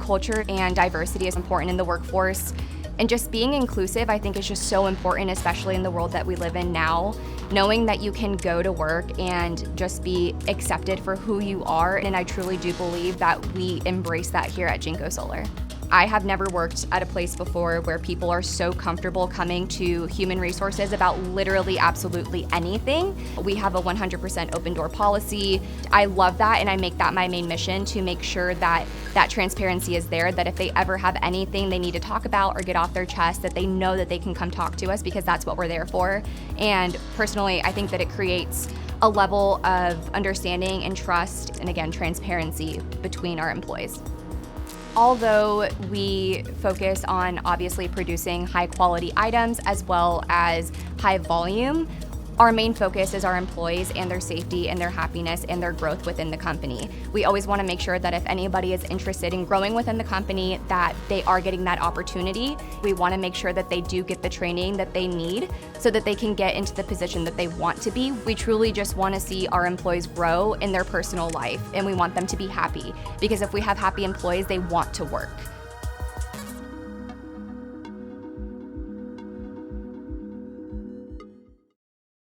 culture and diversity is important in the workforce. And just being inclusive, I think, is just so important, especially in the world that we live in now. Knowing that you can go to work and just be accepted for who you are, and I truly do believe that we embrace that here at JinkoSolar. I have never worked at a place before where people are so comfortable coming to human resources about literally absolutely anything. We have a 100% open door policy. I love that, and I make that my main mission to make sure that that transparency is there, that if they ever have anything they need to talk about or get off their chest, that they know that they can come talk to us, because that's what we're there for. And personally, I think that it creates a level of understanding and trust, and again, transparency between our employees. Although we focus on obviously producing high quality items as well as high volume, our main focus is our employees and their safety and their happiness and their growth within the company. We always want to make sure that if anybody is interested in growing within the company, that they are getting that opportunity. We want to make sure that they do get the training that they need so that they can get into the position that they want to be. We truly just want to see our employees grow in their personal life, and we want them to be happy, because if we have happy employees, they want to work.